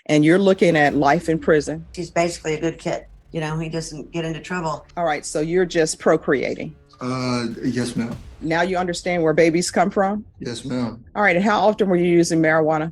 and you're looking at life in prison. He's basically a good kid. He doesn't get into trouble. All right, so you're just procreating. Yes, ma'am. Now you understand where babies come from? Yes, ma'am. All right, and how often were you using marijuana?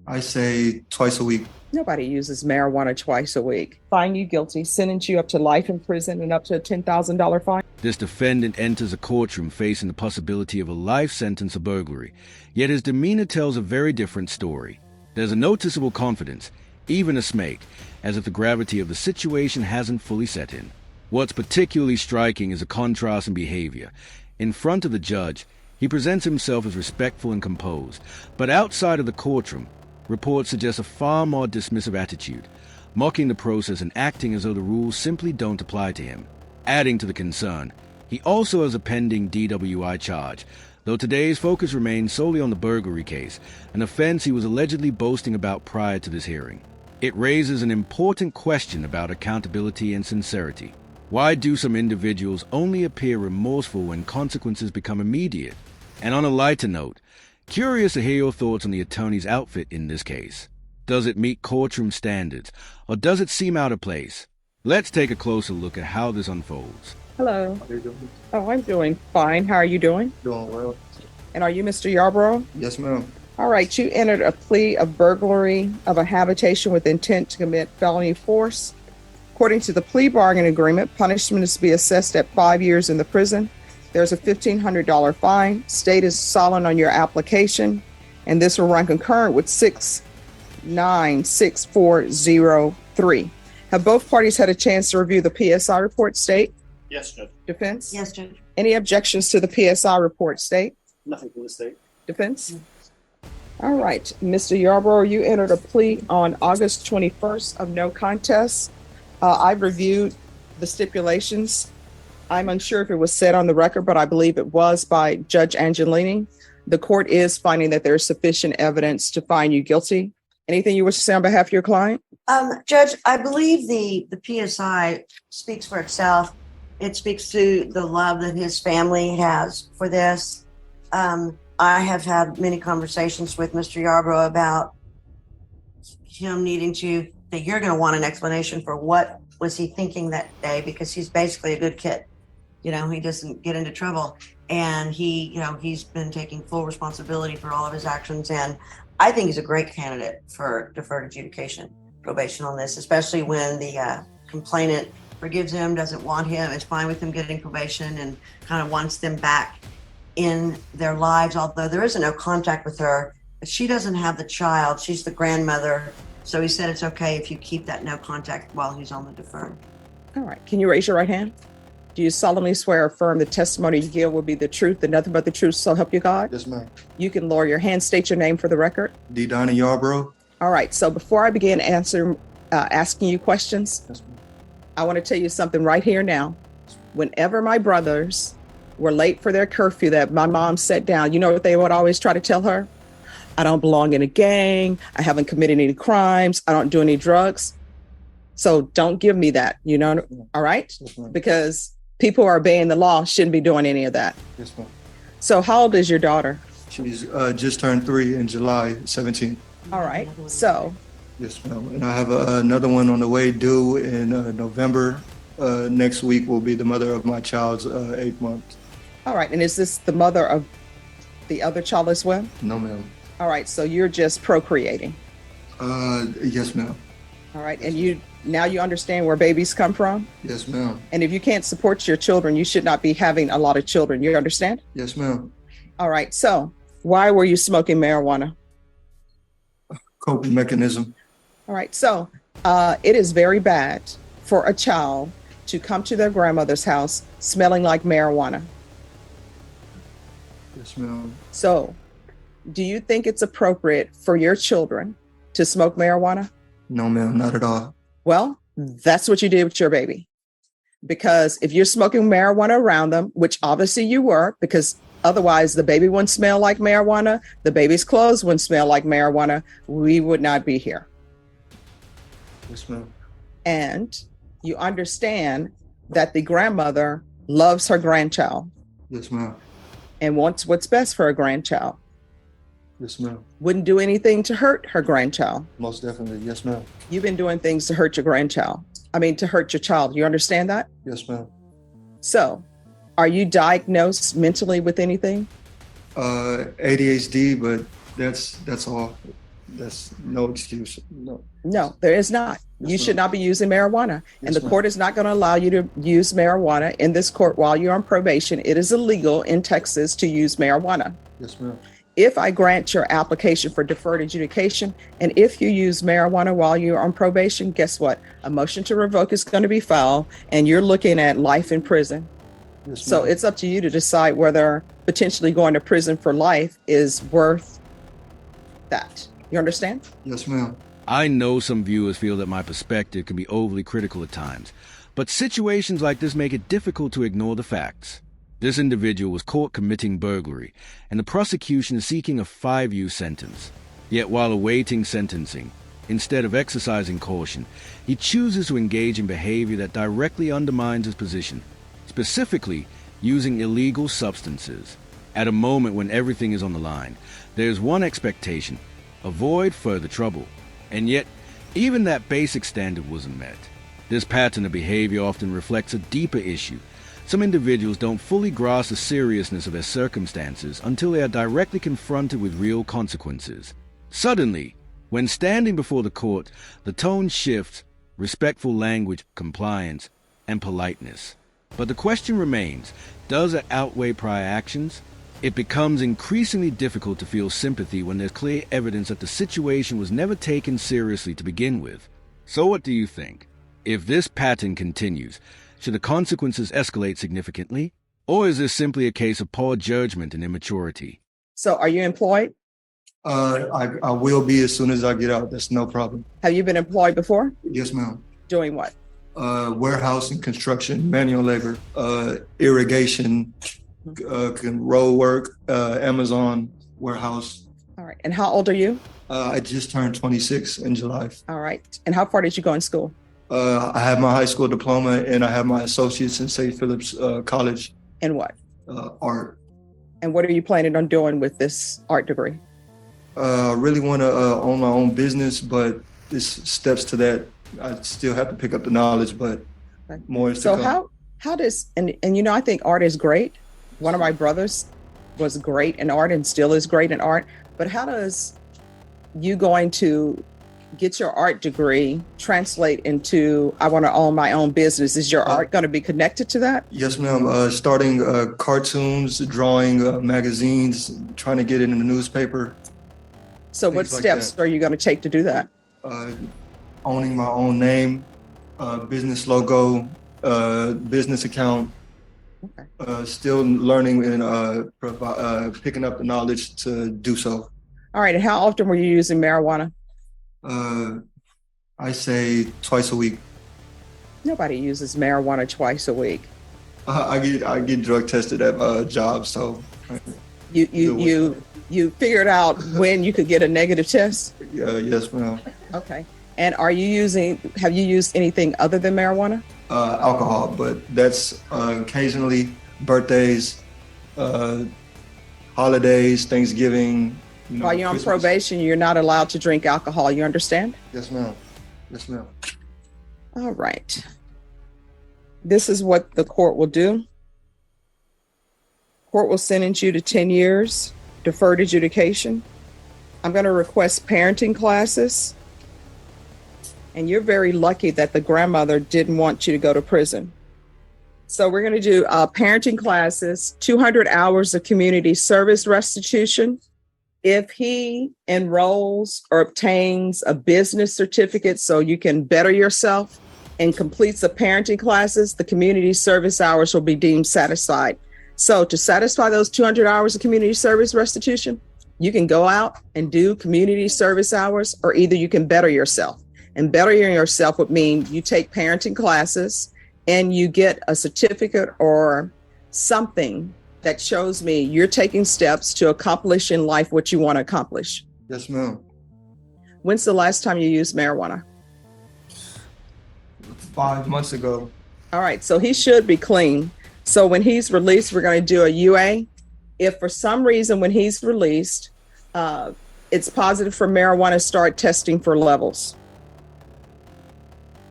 I say twice a week. Nobody uses marijuana twice a week. Find you guilty, sentence you up to life in prison and up to a $10,000 fine. This defendant enters a courtroom facing the possibility of a life sentence of burglary, yet his demeanor tells a very different story. There's a noticeable confidence, even a smake, as if the gravity of the situation hasn't fully set in. What's particularly striking is a contrast in behavior. In front of the judge, he presents himself as respectful and composed, but outside of the courtroom, reports suggest a far more dismissive attitude, mocking the process and acting as though the rules simply don't apply to him. Adding to the concern, he also has a pending DWI charge, though today's focus remains solely on the burglary case, an offense he was allegedly boasting about prior to this hearing. It raises an important question about accountability and sincerity. Why do some individuals only appear remorseful when consequences become immediate? And on a lighter note, curious to hear your thoughts on the attorney's outfit in this case. Does it meet courtroom standards, or does it seem out of place? Let's take a closer look at how this unfolds. Hello. How are you doing? Oh, I'm doing fine. How are you doing? Doing well. And are you Mr. Yarborough? Yes, ma'am. All right, you entered a plea of burglary of a habitation with intent to commit felony force. According to the plea bargain agreement, punishment is to be assessed at 5 years in the prison. There's a $1,500 fine. State is silent on your application, and this will run concurrent with 696403. Have both parties had a chance to review the PSI report, State? Yes, Judge. Defense? Yes, Judge. Any objections to the PSI report, State? Nothing from the state. Defense? All right, Mr. Yarborough, you entered a plea on August 21st of no contest. I've reviewed the stipulations. I'm unsure if it was said on the record, but I believe it was by Judge Angelini. The court is finding that there is sufficient evidence to find you guilty. Anything you wish to say on behalf of your client? Judge, I believe the PSI speaks for itself. It speaks to the love that his family has for this. I have had many conversations with Mr. Yarborough about him needing to, that you're going to want an explanation for what was he thinking that day, because he's basically a good kid. He doesn't get into trouble, and he's been taking full responsibility for all of his actions. And I think he's a great candidate for deferred adjudication probation on this, especially when the complainant forgives him, doesn't want him, is fine with him getting probation, and kind of wants them back in their lives, although there isn't no contact with her. She doesn't have the child. She's the grandmother. So he said it's okay if you keep that no contact while he's on the deferred. All right. Can you raise your right hand? Do you solemnly swear or affirm the testimony you give will be the truth and nothing but the truth, so help you God? Yes, ma'am. You can lower your hand, state your name for the record. D. Donna Yarborough. All right. So before I begin asking you questions, Yes, ma'am. I want to tell you something right here now. Whenever my brothers were late for their curfew that my mom set down, you know what they would always try to tell her? I don't belong in a gang. I haven't committed any crimes. I don't do any drugs. So don't give me that, all right? Yes, ma'am. Because people who are obeying the law shouldn't be doing any of that. Yes, ma'am. So how old is your daughter? She's just turned 3 in July 17th. All right. So, Yes, ma'am. And I have another one on the way due in November. Next week will be the mother of my child's 8th month. all right. And is this the mother of the other child as well? No, ma'am. All right. So you're just procreating. Yes, ma'am. All right. And you understand where babies come from? Yes, ma'am. And if you can't support your children, you should not be having a lot of children. You understand? Yes, ma'am. All right. So why were you smoking marijuana? Coping mechanism. All right. So it is very bad for a child to come to their grandmother's house smelling like marijuana. Yes, ma'am. So do you think it's appropriate for your children to smoke marijuana? No, ma'am. Not at all. Well, that's what you did with your baby. Because if you're smoking marijuana around them, which obviously you were, because otherwise the baby wouldn't smell like marijuana, the baby's clothes wouldn't smell like marijuana, we would not be here. Yes, ma'am. And you understand that the grandmother loves her grandchild Yes, ma'am. and wants what's best for her grandchild. Yes, ma'am. Wouldn't do anything to hurt her grandchild. Most definitely. Yes, ma'am. You've been doing things to hurt your grandchild. To hurt your child. You understand that? Yes, ma'am. So, are you diagnosed mentally with anything? ADHD, but that's all. That's no excuse. No. No, there is not. Yes, You should ma'am. not be using marijuana. And Yes, the ma'am. court is not going to allow you to use marijuana in this court while you're on probation. It is illegal in Texas to use marijuana. Yes, ma'am. If I grant your application for deferred adjudication, and if you use marijuana while you're on probation, guess what? A motion to revoke is going to be filed, and you're looking at life in prison. Yes, So ma'am. it's up to you to decide whether potentially going to prison for life is worth that. You understand? Yes, ma'am. I know some viewers feel that my perspective can be overly critical at times, but situations like this make it difficult to ignore the facts. This individual was caught committing burglary, and the prosecution is seeking a 5-year sentence. Yet while awaiting sentencing, instead of exercising caution, he chooses to engage in behavior that directly undermines his position, specifically using illegal substances. At a moment when everything is on the line, there is one expectation: avoid further trouble. And yet, even that basic standard wasn't met. This pattern of behavior often reflects a deeper issue. Some individuals don't fully grasp the seriousness of their circumstances until they are directly confronted with real consequences. Suddenly, when standing before the court, the tone shifts: respectful language, compliance, and politeness. But the question remains, does it outweigh prior actions? It becomes increasingly difficult to feel sympathy when there's clear evidence that the situation was never taken seriously to begin with. So what do you think? If this pattern continues, should the consequences escalate significantly? Or is this simply a case of poor judgment and immaturity? So are you employed? I will be as soon as I get out. That's no problem. Have you been employed before? Yes, ma'am. Doing what? Warehouse and construction, manual labor, irrigation, road work, Amazon warehouse. All right. And how old are you? I just turned 26 in July. All right. And how far did you go in school? I have my high school diploma and I have my associates in St. Philip's College. And what? Art. And what are you planning on doing with this art degree? I really want to own my own business, but there's steps to that. I still have to pick up the knowledge, but Okay. more is to So come. how does and I think art is great. One of my brothers was great in art and still is great in art. But how does you going to get your art degree translate into I want to own my own business? Is your art going to be connected to that? Yes, ma'am. Starting cartoons, drawing magazines, trying to get it in the newspaper. So what Things like steps that. are you going to take to do that? Owning my own name, business logo, business account. Okay. Still learning and picking up the knowledge to do so. All right. And how often were you using marijuana? I say twice a week. Nobody uses marijuana twice a week. I get drug tested at my job, so You figured out when you could get a negative test? yes, ma'am. Okay. And have you used anything other than marijuana? Alcohol, but that's occasionally birthdays, holidays, Thanksgiving. While you're on Christmas. probation, you're not allowed to drink alcohol. You understand? Yes, ma'am. Yes, ma'am. All right. This is what the court will do. Court will sentence you to 10 years, deferred adjudication. I'm going to request parenting classes. And you're very lucky that the grandmother didn't want you to go to prison. So we're going to do parenting classes, 200 hours of community service restitution. If he enrolls or obtains a business certificate so you can better yourself and completes the parenting classes, the community service hours will be deemed satisfied. So to satisfy those 200 hours of community service restitution, you can go out and do community service hours, or either you can better yourself. And bettering yourself would mean you take parenting classes and you get a certificate or something that shows me you're taking steps to accomplish in life what you want to accomplish. Yes, ma'am. When's the last time you used marijuana? 5 months ago. All right, so he should be clean. So when he's released, we're going to do a UA. If for some reason when he's released, It's positive for marijuana, start testing for levels.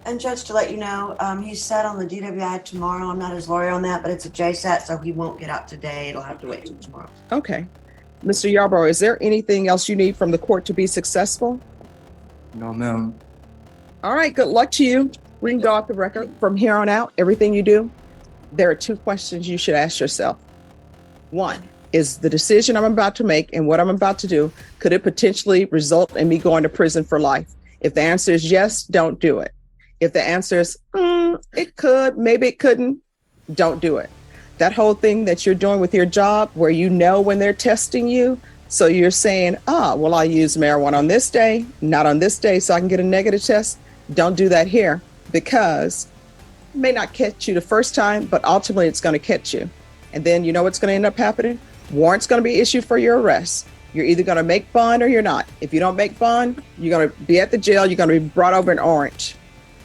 And Judge, to let you know, he's set on the DWI tomorrow. I'm not his lawyer on that, but it's a JSAT, so he won't get out today. It'll have to wait till tomorrow. Okay. Mr. Yarborough, is there anything else you need from the court to be successful? No, ma'am. All right, good luck to you. We can go off the record from here on out. Everything you do, there are two questions you should ask yourself. One, is the decision I'm about to make and what I'm about to do, could it potentially result in me going to prison for life? If the answer is yes, don't do it. If the answer is, it could, maybe it couldn't, don't do it. That whole thing that you're doing with your job where you know when they're testing you, so you're saying, well, I use marijuana on this day, not on this day, so I can get a negative test. Don't do that here, because it may not catch you the first time, but ultimately it's going to catch you. And then you know what's going to end up happening? Warrant's going to be issued for your arrest. You're either going to make bond or you're not. If you don't make bond, you're going to be at the jail. You're going to be brought over in orange.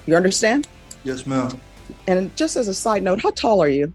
You understand? Yes, ma'am. And just as a side note, how tall are you?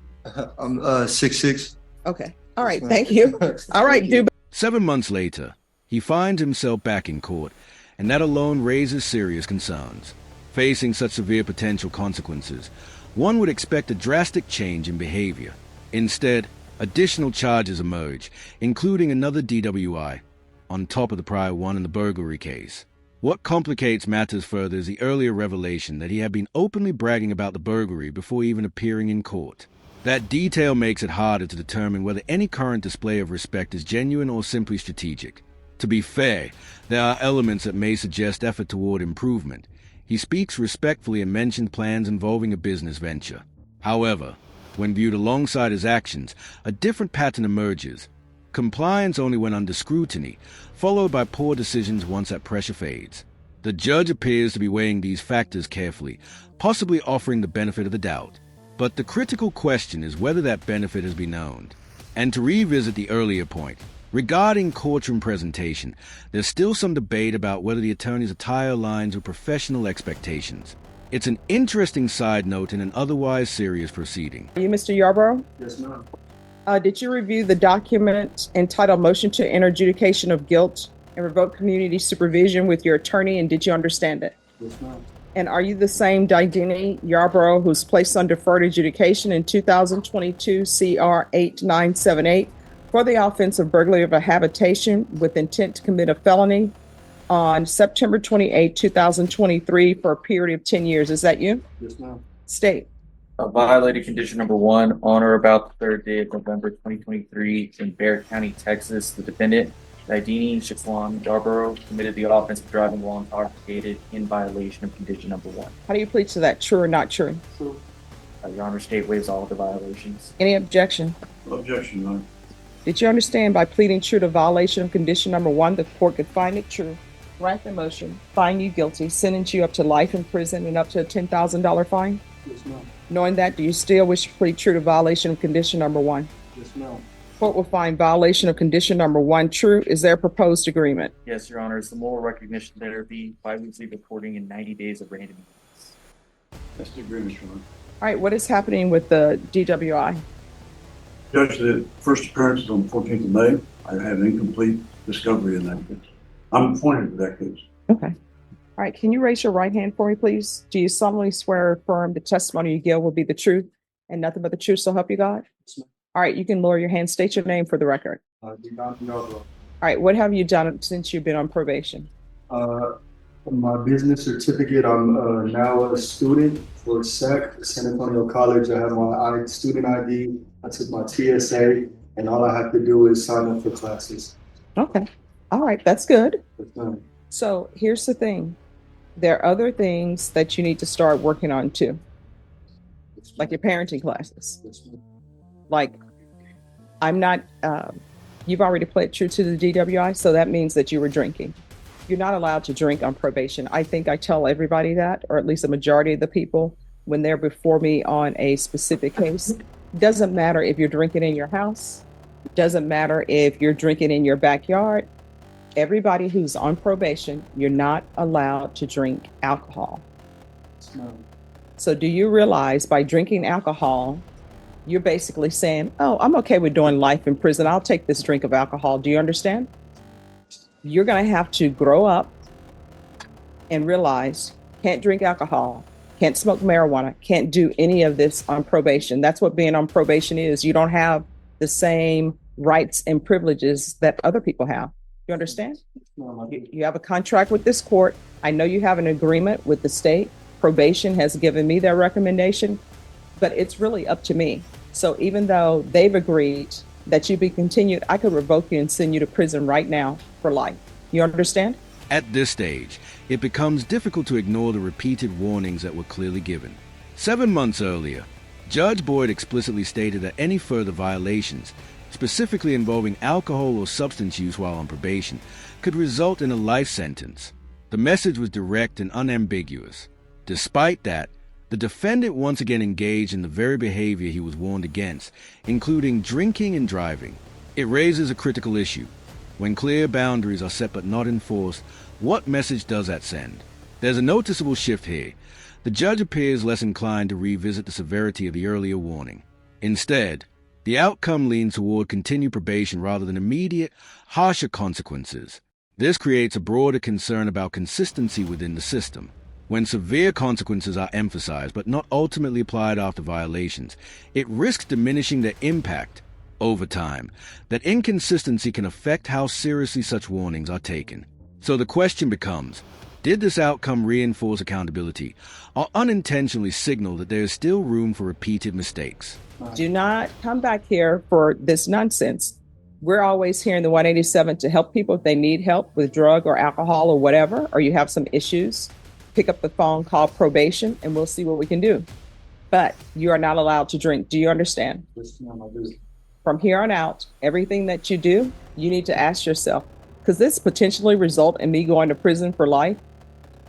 I'm 6'6". Okay. All right. Yes, ma'am. Thank you. All right. Thank you. 7 months later, he finds himself back in court, and that alone raises serious concerns. Facing such severe potential consequences, one would expect a drastic change in behavior. Instead, additional charges emerge, including another DWI, on top of the prior one in the burglary case. What complicates matters further is the earlier revelation that he had been openly bragging about the burglary before even appearing in court. That detail makes it harder to determine whether any current display of respect is genuine or simply strategic. To be fair, there are elements that may suggest effort toward improvement. He speaks respectfully and mentioned plans involving a business venture. However, when viewed alongside his actions, a different pattern emerges. Compliance only when under scrutiny, followed by poor decisions once that pressure fades. The judge appears to be weighing these factors carefully, possibly offering the benefit of the doubt. But the critical question is whether that benefit has been earned. And to revisit the earlier point, regarding courtroom presentation, there's still some debate about whether the attorney's attire aligns with professional expectations. It's an interesting side note in an otherwise serious proceeding. Are you Mr. Yarborough? Yes, ma'am. Did you review the document entitled Motion to Enter Adjudication of Guilt and Revoke Community Supervision with your attorney, and did you understand it? Yes, ma'am. And are you the same Didini Yarborough who's placed on deferred adjudication in 2022 CR 8978 for the offense of burglary of a habitation with intent to commit a felony on September 28, 2023 for a period of 10 years? Is that you? Yes, ma'am. State. Violated condition number 1 on or about the third day of November 2023 in Bexar County, Texas. The defendant, Didini Shifwan Yarborough, committed the offense of driving while intoxicated in violation of condition number 1. How do you plead to that? True or not true? True. Your Honor, state waives all of the violations. Any objection? Objection, Your Honor. Did you understand by pleading true to violation of condition number 1, the court could find it true, grant the motion, find you guilty, sentence you up to life in prison and up to a $10,000 fine? Yes, ma'am. Knowing that, do you still wish to plead true to violation of condition number 1? Yes, ma'am. Court will find violation of condition number 1 true. Is there a proposed agreement? Yes, Your Honor, it's the moral recognition therapy, bi-weekly reporting, and 90 days of random meetings. That's the agreement, Your Honor. All right, what is happening with the DWI? Judge, the first appearance is on the 14th of May. I had an incomplete discovery in that case. I'm appointed to that case. Okay. All right, can you raise your right hand for me, please? Do you solemnly swear or affirm the testimony you give will be the truth and nothing but the truth, so help you God? Yes, ma'am. All right, you can lower your hand. State your name for the record. Didani Yarborough. All right, what have you done since you've been on probation? My business certificate, I'm now a student for SEC, San Antonio College. I have my student ID. I took my TSA, and all I have to do is sign up for classes. Okay. All right, that's good. Yes, ma'am. So here's the thing. There are other things that you need to start working on too, Yes, ma'am. like your parenting classes. Yes, ma'am. Like, I'm not, you've already pled true to the DWI, so that means that you were drinking. You're not allowed to drink on probation. I think I tell everybody that, or at least a majority of the people, when they're before me on a specific case. Doesn't matter if you're drinking in your house. Doesn't matter if you're drinking in your backyard. Everybody who's on probation, you're not allowed to drink alcohol. Yes, ma'am. So do you realize by drinking alcohol, you're basically saying, oh, I'm okay with doing life in prison. I'll take this drink of alcohol. Do you understand? You're going to have to grow up and realize can't drink alcohol, can't smoke marijuana, can't do any of this on probation. That's what being on probation is. You don't have the same rights and privileges that other people have. You understand? You have a contract with this court. I know you have an agreement with the state. Probation has given me their recommendation, but it's really up to me. So even though they've agreed that you be continued, I could revoke you and send you to prison right now for life. You understand? At this stage, it becomes difficult to ignore the repeated warnings that were clearly given. 7 months earlier, Judge Boyd explicitly stated that any further violations, specifically involving alcohol or substance use while on probation, could result in a life sentence. The message was direct and unambiguous. Despite that, the defendant once again engaged in the very behavior he was warned against, including drinking and driving. It raises a critical issue. When clear boundaries are set but not enforced, what message does that send? There's a noticeable shift here. The judge appears less inclined to revisit the severity of the earlier warning. Instead, the outcome leans toward continued probation rather than immediate, harsher consequences. This creates a broader concern about consistency within the system. When severe consequences are emphasized but not ultimately applied after violations, it risks diminishing their impact over time. That inconsistency can affect how seriously such warnings are taken. So the question becomes, did this outcome reinforce accountability or unintentionally signal that there is still room for repeated mistakes? Do not come back here for this nonsense. We're always here in the 187 to help people if they need help with drug or alcohol or whatever, or you have some issues. Pick up the phone, call probation, and we'll see what we can do. But you are not allowed to drink. Do you understand? Yes, ma'am, I do. From here on out, everything that you do, you need to ask yourself, could this potentially result in me going to prison for life?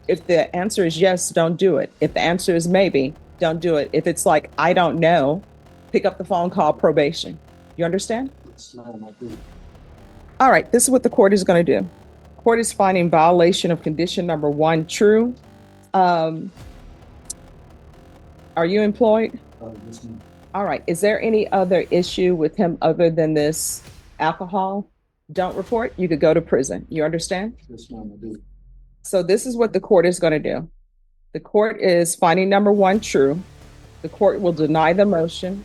If the answer is yes, don't do it. If the answer is maybe, don't do it. If it's like, I don't know, pick up the phone, call probation. You understand? Yes, ma'am, I do. All right, this is what the court is going to do. Court is finding violation of condition number 1 true. Are you employed? Yes, ma'am. All right. Is there any other issue with him other than this alcohol? Don't report. You could go to prison. You understand? Yes, ma'am, I do. So this is what the court is going to do. The court is finding number 1 true. The court will deny the motion.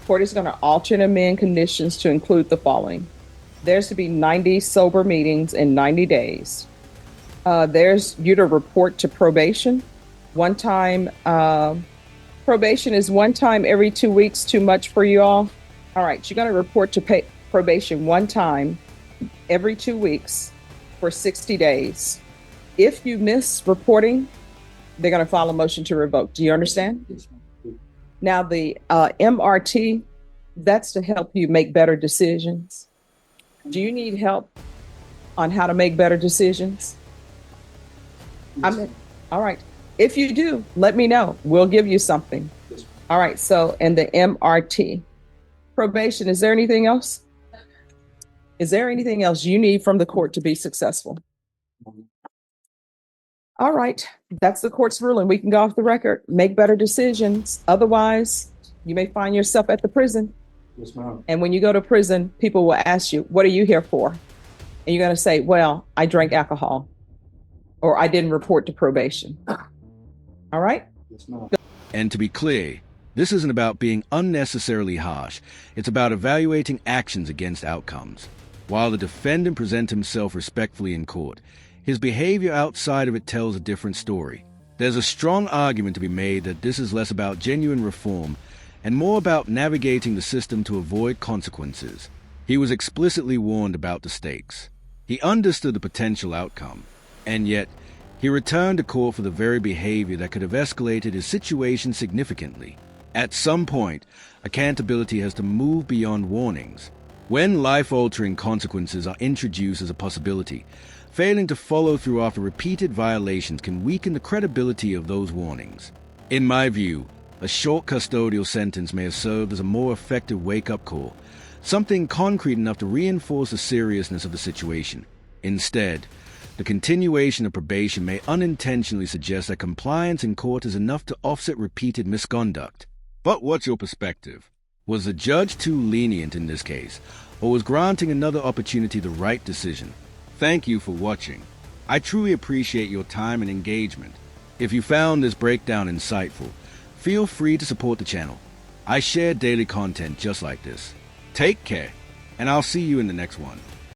The court is going to alter and amend conditions to include the following. There's to be 90 sober meetings in 90 days. There's you to report to probation. One time, probation is one time every 2 weeks too much for you all? All right, you're going to report to probation one time every 2 weeks for 60 days. If you miss reporting, they're going to file a motion to revoke. Do you understand? Yes, ma'am. Now, the MRT, that's to help you make better decisions. Do you need help on how to make better decisions? All right. If you do, let me know. We'll give you something. Yes, ma'am. All right. So, and the MRT probation, is there anything else? Is there anything else you need from the court to be successful? All right. That's the court's ruling. We can go off the record, make better decisions. Otherwise, you may find yourself at the prison. Yes, ma'am. And when you go to prison, people will ask you, what are you here for? And you're going to say, well, I drank alcohol or I didn't report to probation. All right. Yes, ma'am. And to be clear, this isn't about being unnecessarily harsh. It's about evaluating actions against outcomes. While the defendant presents himself respectfully in court, his behavior outside of it tells a different story. There's a strong argument to be made that this is less about genuine reform and more about navigating the system to avoid consequences. He was explicitly warned about the stakes. He understood the potential outcome, and yet he returned to court for the very behavior that could have escalated his situation significantly. At some point, accountability has to move beyond warnings. When life-altering consequences are introduced as a possibility, failing to follow through after repeated violations can weaken the credibility of those warnings. In my view, a short custodial sentence may have served as a more effective wake-up call, something concrete enough to reinforce the seriousness of the situation. Instead, the continuation of probation may unintentionally suggest that compliance in court is enough to offset repeated misconduct. But what's your perspective? Was the judge too lenient in this case, or was granting another opportunity the right decision? Thank you for watching. I truly appreciate your time and engagement. If you found this breakdown insightful, feel free to support the channel. I share daily content just like this. Take care, and I'll see you in the next one.